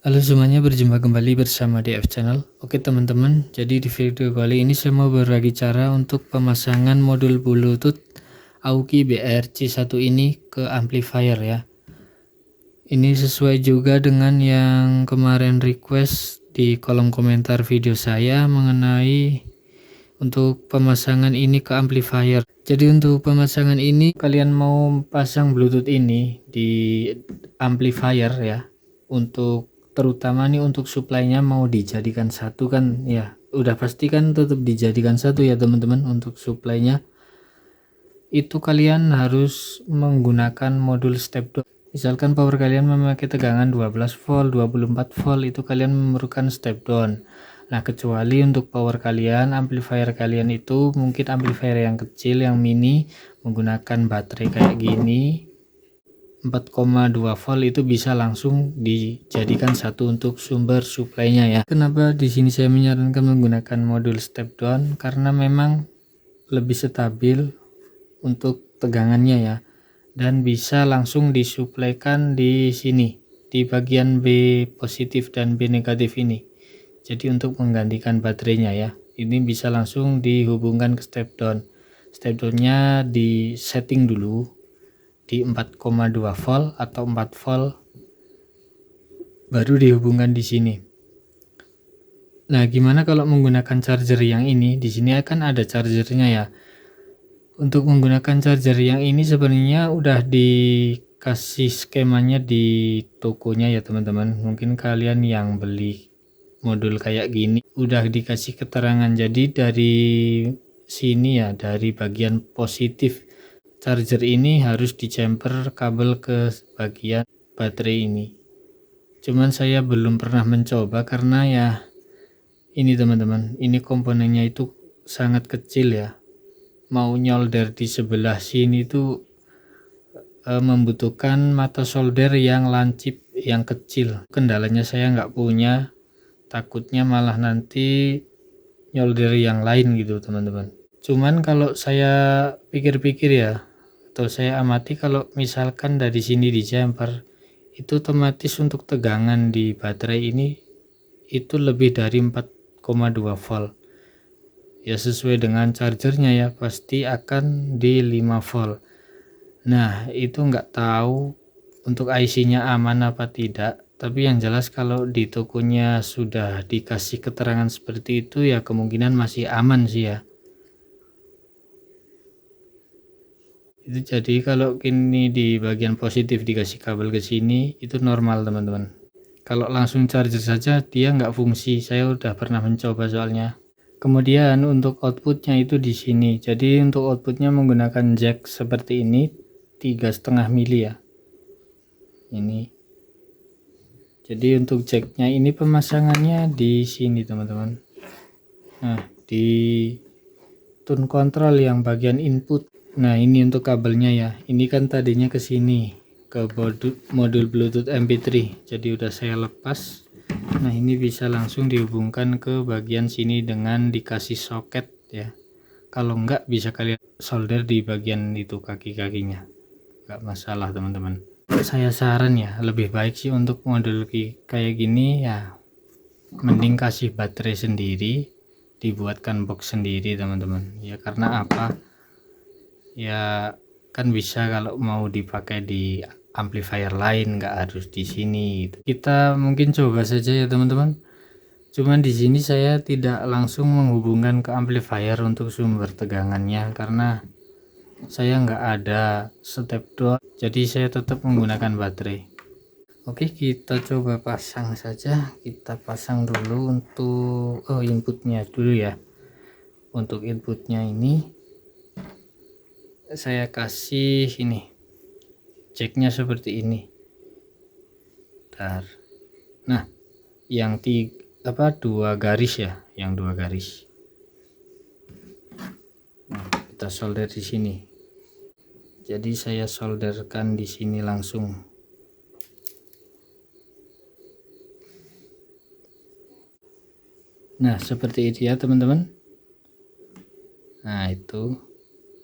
Halo semuanya, berjumpa kembali bersama DF Channel. Oke teman-teman, jadi di video kali ini saya mau berbagi cara untuk pemasangan modul Bluetooth AUKI BRC1 ini ke amplifier ya. Ini sesuai juga dengan yang kemarin request di kolom komentar video saya mengenai untuk pemasangan ini ke amplifier. Jadi untuk pemasangan ini kalian mau pasang Bluetooth ini di amplifier ya, untuk terutama nih untuk suplainya mau dijadikan satu kan ya, udah pasti kan tetap dijadikan satu ya teman-teman. Untuk suplainya itu kalian harus menggunakan modul step down. Misalkan power kalian memakai tegangan 12 volt 24 volt, itu kalian memerlukan step down. Nah kecuali untuk power kalian, amplifier kalian itu mungkin amplifier yang kecil, yang mini, menggunakan baterai kayak gini 4,2 volt, itu bisa langsung dijadikan satu untuk sumber suplainya ya. Kenapa di sini saya menyarankan menggunakan modul step down? Karena memang lebih stabil untuk tegangannya ya, dan bisa langsung disuplaikan di sini di bagian B positif dan B negatif ini. Jadi untuk menggantikan baterainya ya, ini bisa langsung dihubungkan ke step down. Step downnya di setting dulu di 4,2 volt atau 4 volt, baru dihubungkan di sini. Nah gimana kalau menggunakan charger yang ini? Di sini akan ada chargernya ya. Untuk menggunakan charger yang ini sebenarnya udah dikasih skemanya di tokonya ya teman-teman. Mungkin kalian yang beli modul kayak gini udah dikasih keterangan. Jadi dari sini ya, dari bagian positif charger ini harus dicemper kabel ke bagian baterai ini. Cuman saya belum pernah mencoba karena ya ini teman-teman, ini komponennya itu sangat kecil ya. Mau nyolder di sebelah sini tuh membutuhkan mata solder yang lancip, yang kecil. Kendalanya saya nggak punya, takutnya malah nanti nyolder yang lain gitu teman-teman. Cuman kalau saya pikir-pikir ya, atau saya amati, kalau misalkan dari sini di jumper itu otomatis untuk tegangan di baterai ini itu lebih dari 4,2 volt ya, sesuai dengan chargernya ya, pasti akan di 5 volt. Nah itu nggak tahu untuk IC nya aman apa tidak, tapi yang jelas kalau di tokonya sudah dikasih keterangan seperti itu ya kemungkinan masih aman sih ya. Itu jadi kalau kini di bagian positif dikasih kabel ke sini itu normal teman-teman. Kalau langsung charger saja dia nggak fungsi, saya udah pernah mencoba soalnya. Kemudian untuk outputnya itu di sini. Jadi untuk outputnya menggunakan jack seperti ini 3,5 mili ya. Ini. Jadi untuk jacknya ini pemasangannya di sini teman-teman. Nah di tune control yang bagian input. Nah ini untuk kabelnya ya. Ini kan tadinya ke sini ke modul Bluetooth MP3. Jadi udah saya lepas. Nah ini bisa langsung dihubungkan ke bagian sini dengan dikasih soket ya. Kalau enggak bisa kalian solder di bagian itu kaki-kakinya, enggak masalah teman-teman. Saya saran ya, lebih baik sih untuk modul kayak gini ya, mending kasih baterai sendiri, dibuatkan box sendiri teman-teman ya. Karena apa ya, kan bisa kalau mau dipakai di amplifier lain, nggak harus di sini. Kita mungkin coba saja ya teman-teman. Cuman di sini saya tidak langsung menghubungkan ke amplifier untuk sumber tegangannya karena saya nggak ada step down, jadi saya tetap menggunakan baterai. Oke, kita coba pasang saja. Kita pasang dulu untuk inputnya dulu ya. Untuk inputnya ini saya kasih ini jacknya seperti ini. Bentar. Nah yang dua garis ya, yang 2 garis. Nah, kita solder di sini. Jadi saya solderkan di sini langsung. Nah seperti itu ya teman-teman. Nah itu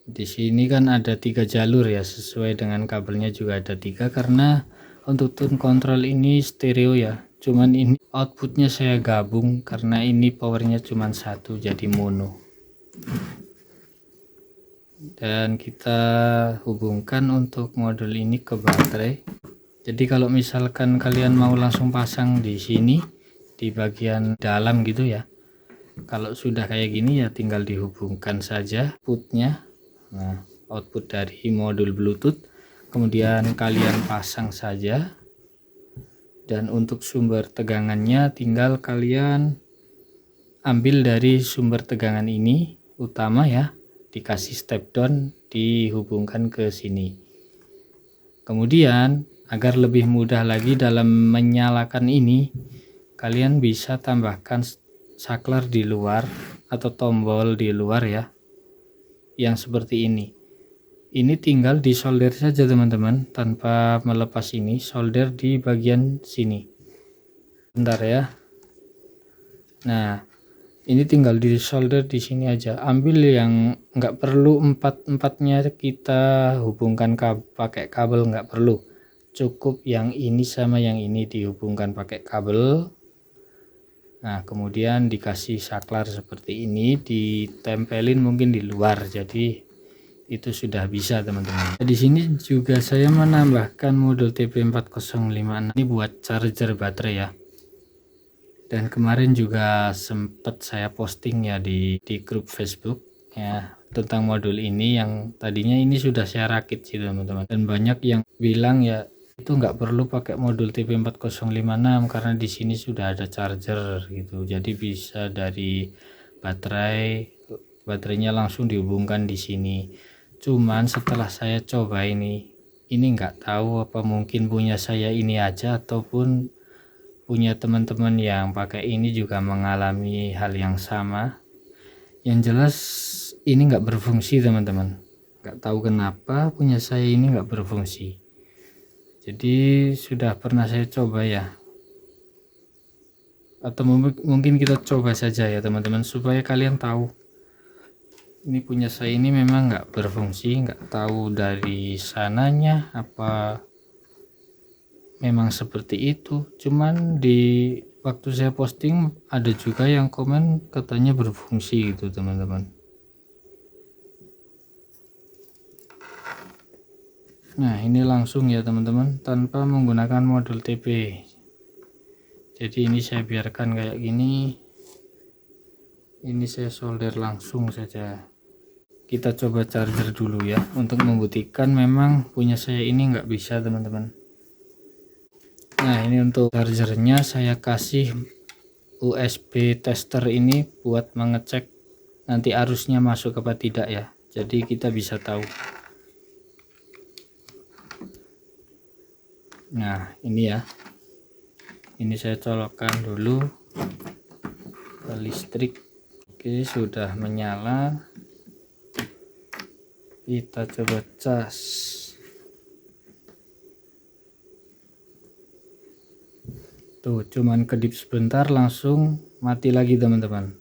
di sini kan ada 3 jalur ya, sesuai dengan kabelnya juga ada 3 karena untuk tune control ini stereo ya. cuman ini outputnya saya gabung karena ini powernya cuman satu jadi mono, dan kita hubungkan untuk modul ini ke baterai. Jadi kalau misalkan kalian mau langsung pasang di sini di bagian dalam gitu ya, kalau sudah kayak gini ya tinggal dihubungkan saja outputnya. Nah, output dari modul Bluetooth, kemudian kalian pasang saja. Dan untuk sumber tegangannya tinggal kalian ambil dari sumber tegangan ini utama ya, dikasih step down, dihubungkan ke sini. Kemudian agar lebih mudah lagi dalam menyalakan ini, kalian bisa tambahkan saklar di luar atau tombol di luar ya, yang seperti ini. Ini tinggal disolder saja teman-teman, tanpa melepas ini, solder di bagian sini. Bentar ya. Nah, ini tinggal disolder di sini aja. Ambil yang nggak perlu empatnya kita hubungkan pakai kabel, nggak perlu. Cukup yang ini sama yang ini dihubungkan pakai kabel. Nah, kemudian dikasih saklar seperti ini, ditempelin mungkin di luar. Jadi itu sudah bisa teman-teman. Di sini juga saya menambahkan modul TP4056 ini buat charger baterai ya. Dan kemarin juga sempat saya posting ya di grup Facebook ya tentang modul ini, yang tadinya ini sudah saya rakit sih teman-teman. Dan banyak yang bilang ya itu nggak perlu pakai modul TP4056 karena di sini sudah ada charger gitu. Jadi bisa dari baterainya langsung dihubungkan di sini. Cuman setelah saya coba ini nggak tahu apa mungkin punya saya ini aja ataupun punya teman-teman yang pakai ini juga mengalami hal yang sama. Yang jelas ini nggak berfungsi teman-teman, nggak tahu kenapa punya saya ini nggak berfungsi. Jadi sudah pernah saya coba ya, atau mungkin kita coba saja ya teman-teman supaya kalian tahu. Ini punya saya ini memang nggak berfungsi, nggak tahu dari sananya apa memang seperti itu. Cuman di waktu saya posting ada juga yang komen katanya berfungsi gitu teman-teman. Nah, ini langsung ya teman-teman, tanpa menggunakan modul TP. Jadi ini saya biarkan kayak gini. Ini saya solder langsung saja. Kita coba charger dulu ya, untuk membuktikan memang punya saya ini nggak bisa teman-teman. Nah, ini untuk chargernya saya kasih USB tester ini buat mengecek nanti arusnya masuk apa tidak ya. Jadi kita bisa tahu. Nah, ini ya. Ini saya colokkan dulu ke listrik. Oke, sudah menyala. Kita coba cas. Tuh, cuman kedip sebentar langsung mati lagi teman-teman.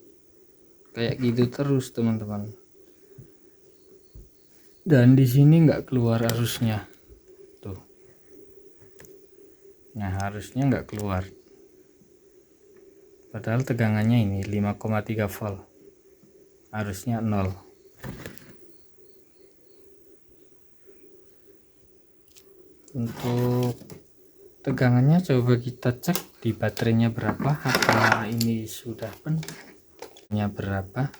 Kayak gitu terus teman-teman. Dan di sini nggak keluar arusnya. Tuh. Nah, harusnya nggak keluar. Padahal tegangannya ini 5,3 volt. Harusnya 0. Untuk tegangannya coba kita cek di baterainya berapa, apa ini sudah penuhnya berapa.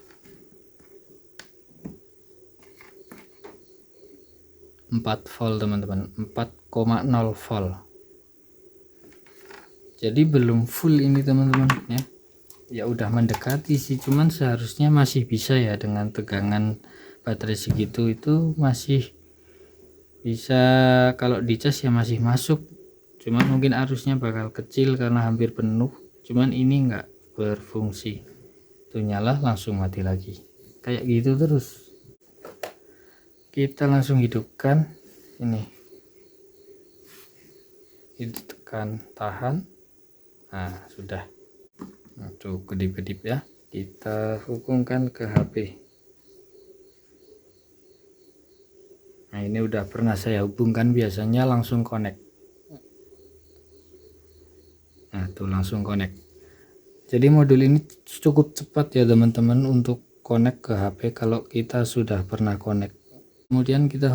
4 volt teman-teman, 4,0 volt. Jadi belum full ini teman-teman ya. Ya udah mendekati sih, cuman seharusnya masih bisa ya dengan tegangan baterai segitu, itu masih bisa. Kalau dicas ya masih masuk, cuman mungkin arusnya bakal kecil karena hampir penuh. Cuman ini enggak berfungsi, tuh nyala langsung mati lagi kayak gitu terus. Kita langsung hidupkan ini, tekan tahan. Nah, sudah. Nah, tuh kedip-kedip ya. Kita hubungkan ke HP. Nah, ini udah pernah saya hubungkan, biasanya langsung connect. Nah, tuh langsung connect. Jadi modul ini cukup cepat ya teman-teman untuk connect ke HP kalau kita sudah pernah connect. Kemudian kita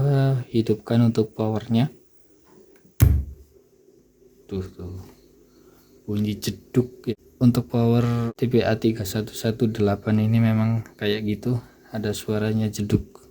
hidupkan untuk powernya. Tuh bunyi jeduk ya. Untuk power TPA 3118 ini memang kayak gitu, ada suaranya jeduk.